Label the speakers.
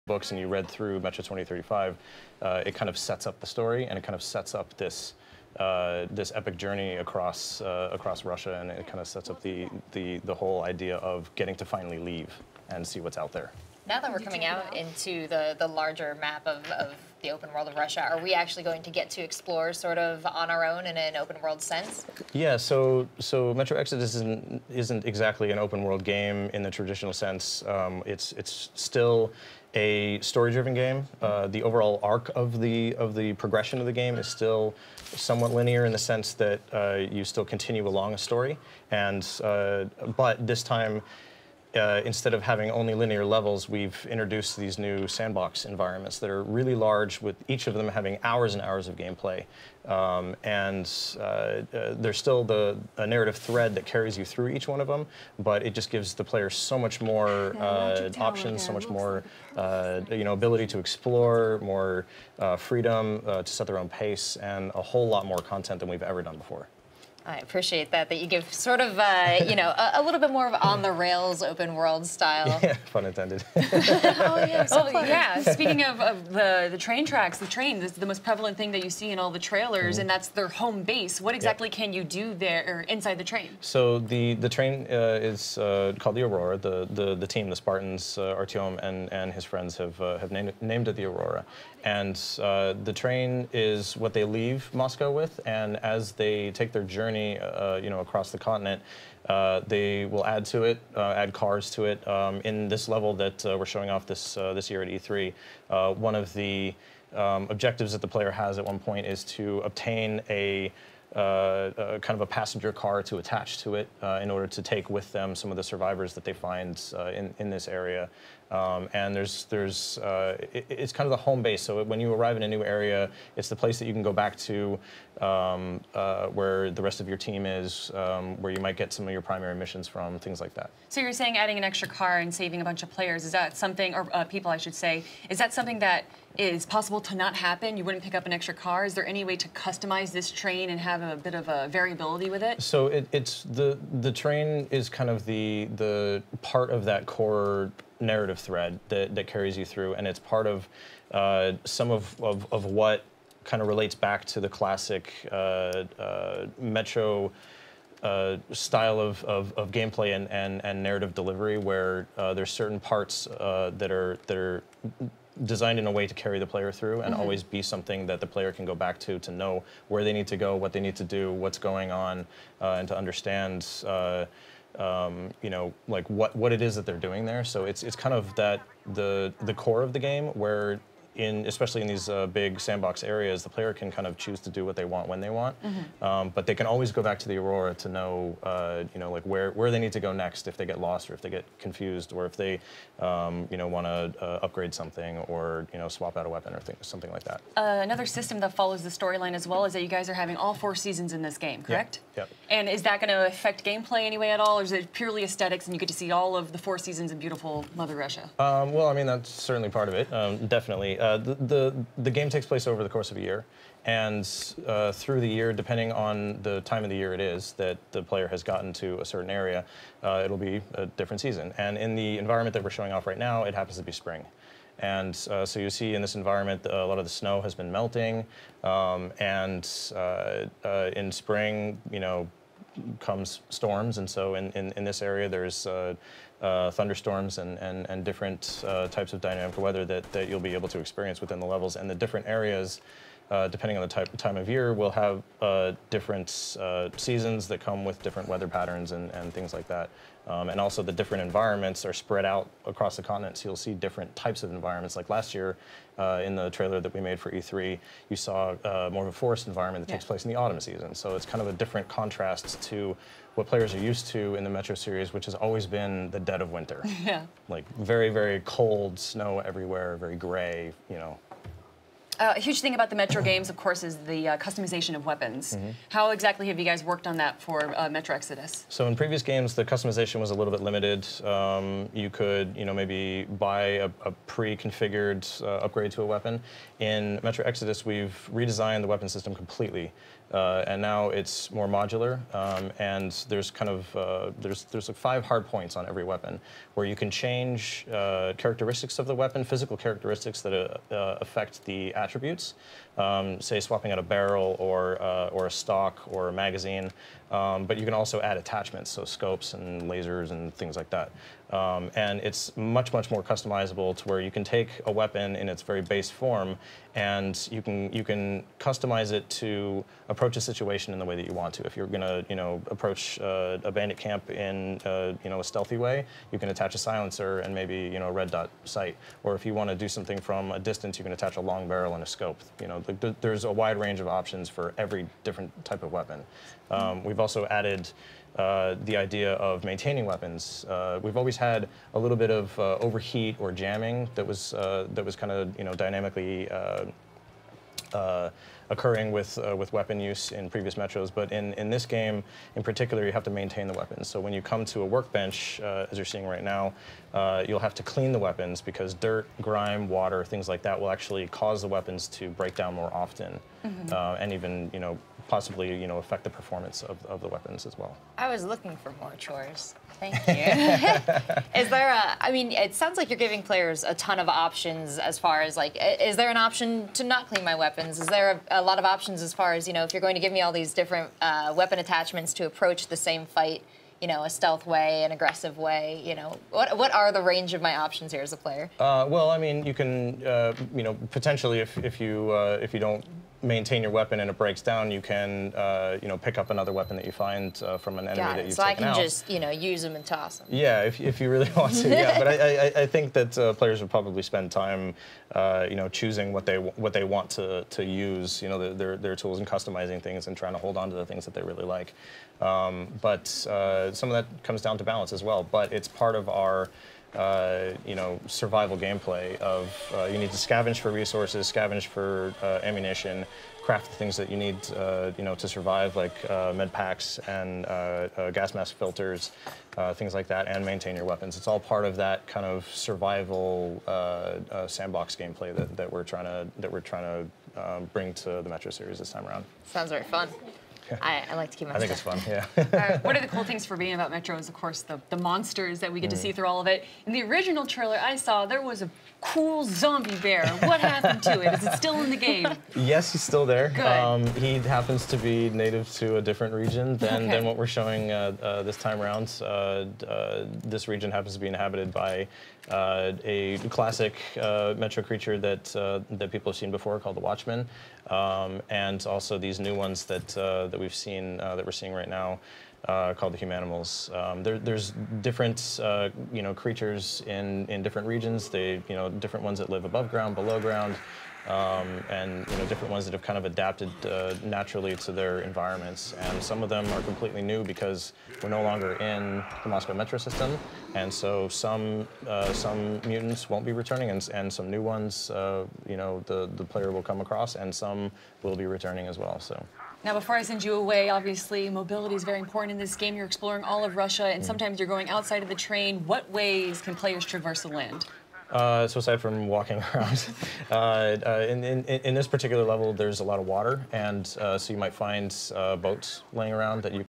Speaker 1: books and you read through Metro 2035, it kind of sets up the story and it kind of sets up this this epic journey across Russia, and it kind of sets up the whole idea of getting to finally leave and see what's out there.
Speaker 2: Now that we're coming out into the larger map of the open world of Russia, are we actually going to get to explore sort of on our own in an open world sense?
Speaker 1: Yeah, so Metro Exodus isn't exactly an open world game in the traditional sense. It's still a story-driven game. The overall arc of the progression of the game is still somewhat linear in the sense that you still continue along a story, and but this time, instead of having only linear levels, we've introduced these new sandbox environments that are really large, with each of them having hours and hours of gameplay. There's still a narrative thread that carries you through each one of them, but it just gives the player so much more options, so much more ability to explore, more freedom to set their own pace, and a whole lot more content than we've ever done before.
Speaker 2: I appreciate that you give sort of, a little bit more of on-the-rails open world style.
Speaker 1: Yeah, pun intended.
Speaker 3: Oh, yeah, yeah. Speaking of the train tracks, the train is the most prevalent thing that you see in all the trailers, and that's their home base. What exactly can you do there, or inside the train?
Speaker 1: So the train is called the Aurora. The team, the Spartans, Artyom and his friends have named it the Aurora. And the train is what they leave Moscow with, and as they take their journey across the continent, they will add to it, add cars to it. In this level that we're showing off this year at E3, one of the objectives that the player has at one point is to obtain a kind of a passenger car to attach to it in order to take with them some of the survivors that they find in this area. And it's kind of the home base. So when you arrive in a new area, it's the place that you can go back to where the rest of your team is, where you might get some of your primary missions from, things like that.
Speaker 3: So you're saying adding an extra car and saving a bunch of players, is that something, or people I should say, is that something that is possible to not happen? You wouldn't pick up an extra car? Is there any way to customize this train and have a bit of a variability with it?
Speaker 1: So it's the train is kind of the part of that core narrative thread that carries you through, and it's part of some of what kind of relates back to the classic Metro style of gameplay and narrative delivery, where there's certain parts that are designed in a way to carry the player through and always be something that the player can go back to know where they need to go, what they need to do, what's going on, and to understand like what it is that they're doing there. So it's kind of that the core of the game, where especially in these big sandbox areas, the player can kind of choose to do what they want when they want, but they can always go back to the Aurora to know, like where they need to go next if they get lost or if they get confused or if they, want to upgrade something or swap out a weapon or something like that.
Speaker 3: Another system that follows the storyline as well is that you guys are having all 4 seasons in this game, correct?
Speaker 1: Yep.
Speaker 3: And is that going to affect gameplay anyway at all, or is it purely aesthetics and you get to see all of the 4 seasons in beautiful Mother Russia?
Speaker 1: Well, I mean, that's certainly part of it, definitely. The game takes place over the course of a year, and through the year, depending on the time of the year it is that the player has gotten to a certain area, it'll be a different season. And in the environment that we're showing off right now, it happens to be spring. And so you see in this environment, a lot of the snow has been melting, and in spring, comes storms, and so in this area there's thunderstorms and different types of dynamic weather that you'll be able to experience within the levels, and the different areas, depending on the time of year, will have different seasons that come with different weather patterns and things like that. And also the different environments are spread out across the continent, so you'll see different types of environments. Like last year, in the trailer that we made for E3, you saw more of a forest environment that takes place in the autumn season. So it's kind of a different contrast to what players are used to in the Metro series, which has always been the dead of winter.
Speaker 3: Yeah.
Speaker 1: Like very, very cold, snow everywhere, very gray,
Speaker 3: A huge thing about the Metro games, of course, is the customization of weapons. How exactly have you guys worked on that for Metro Exodus?
Speaker 1: So in previous games, the customization was a little bit limited. You could, maybe buy a pre-configured upgrade to a weapon. In Metro Exodus, we've redesigned the weapon system completely. and now it's more modular, and there's kind of there's like 5 hard points on every weapon where you can change characteristics of the weapon, physical characteristics that affect the attributes. Say swapping out a barrel or a stock or a magazine, but you can also add attachments, so scopes and lasers and things like that. And it's much more customizable to where you can take a weapon in its very base form, and you can customize it to approach a situation in the way that you want to. If you're going to approach a bandit camp in a stealthy way, you can attach a silencer and maybe a red dot sight. Or if you want to do something from a distance, you can attach a long barrel and a scope. There's a wide range of options for every different type of weapon. We've also added the idea of maintaining weapons. We've always had a little bit of overheat or jamming that was kind of dynamically occurring with weapon use in previous Metros, but in this game in particular, you have to maintain the weapons. So when you come to a workbench, as you're seeing right now, you'll have to clean the weapons because dirt, grime, water, things like that will actually cause the weapons to break down more often, and even possibly affect the performance of the weapons as well.
Speaker 2: I was looking for more chores. Thank you. Is there I mean, it sounds like you're giving players a ton of options as far as like, is there an option to not clean my weapons? Is there a lot of options as far as, if you're going to give me all these different weapon attachments to approach the same fight, a stealth way, an aggressive way, what are the range of my options here as a player?
Speaker 1: Well, I mean, you can, potentially if you don't maintain your weapon and it breaks down, you can, pick up another weapon that you find from an enemy that you've taken out.
Speaker 2: So I can just, use them and toss them.
Speaker 1: Yeah, if you really want to. Yeah, but I think that players would probably spend time, choosing what they want to use, their tools and customizing things and trying to hold on to the things that they really like. But some of that comes down to balance as well. But it's part of our survival gameplay of you need to scavenge for resources, scavenge for ammunition, craft the things that you need, to survive, like med packs and gas mask filters, things like that, and maintain your weapons. It's all part of that kind of survival sandbox gameplay that we're trying to bring to the Metro series this time around.
Speaker 2: Sounds very fun. I like to keep my
Speaker 1: I think it's fun, yeah.
Speaker 3: One of the cool things for being about Metro is, of course, the monsters that we get to see through all of it. In the original trailer I saw, there was a cool zombie bear. What happened to it? Is it still in the game?
Speaker 1: Yes, he's still there.
Speaker 3: Good.
Speaker 1: He happens to be native to a different region than what we're showing this time around. This region happens to be inhabited by a classic Metro creature that people have seen before called the Watchmen, and also these new ones that we've seen that we're seeing right now called the Humanimals. There's different creatures in different regions. Different ones that live above ground, below ground. And different ones that have kind of adapted naturally to their environments, and some of them are completely new because we're no longer in the Moscow Metro system, and so some mutants won't be returning, and some new ones the player will come across, and some will be returning as well. So.
Speaker 3: Now, before I send you away, obviously mobility is very important in this game. You're exploring all of Russia, and sometimes you're going outside of the train. What ways can players traverse the land?
Speaker 1: So aside from walking around, in this particular level, there's a lot of water, and so you might find boats laying around that you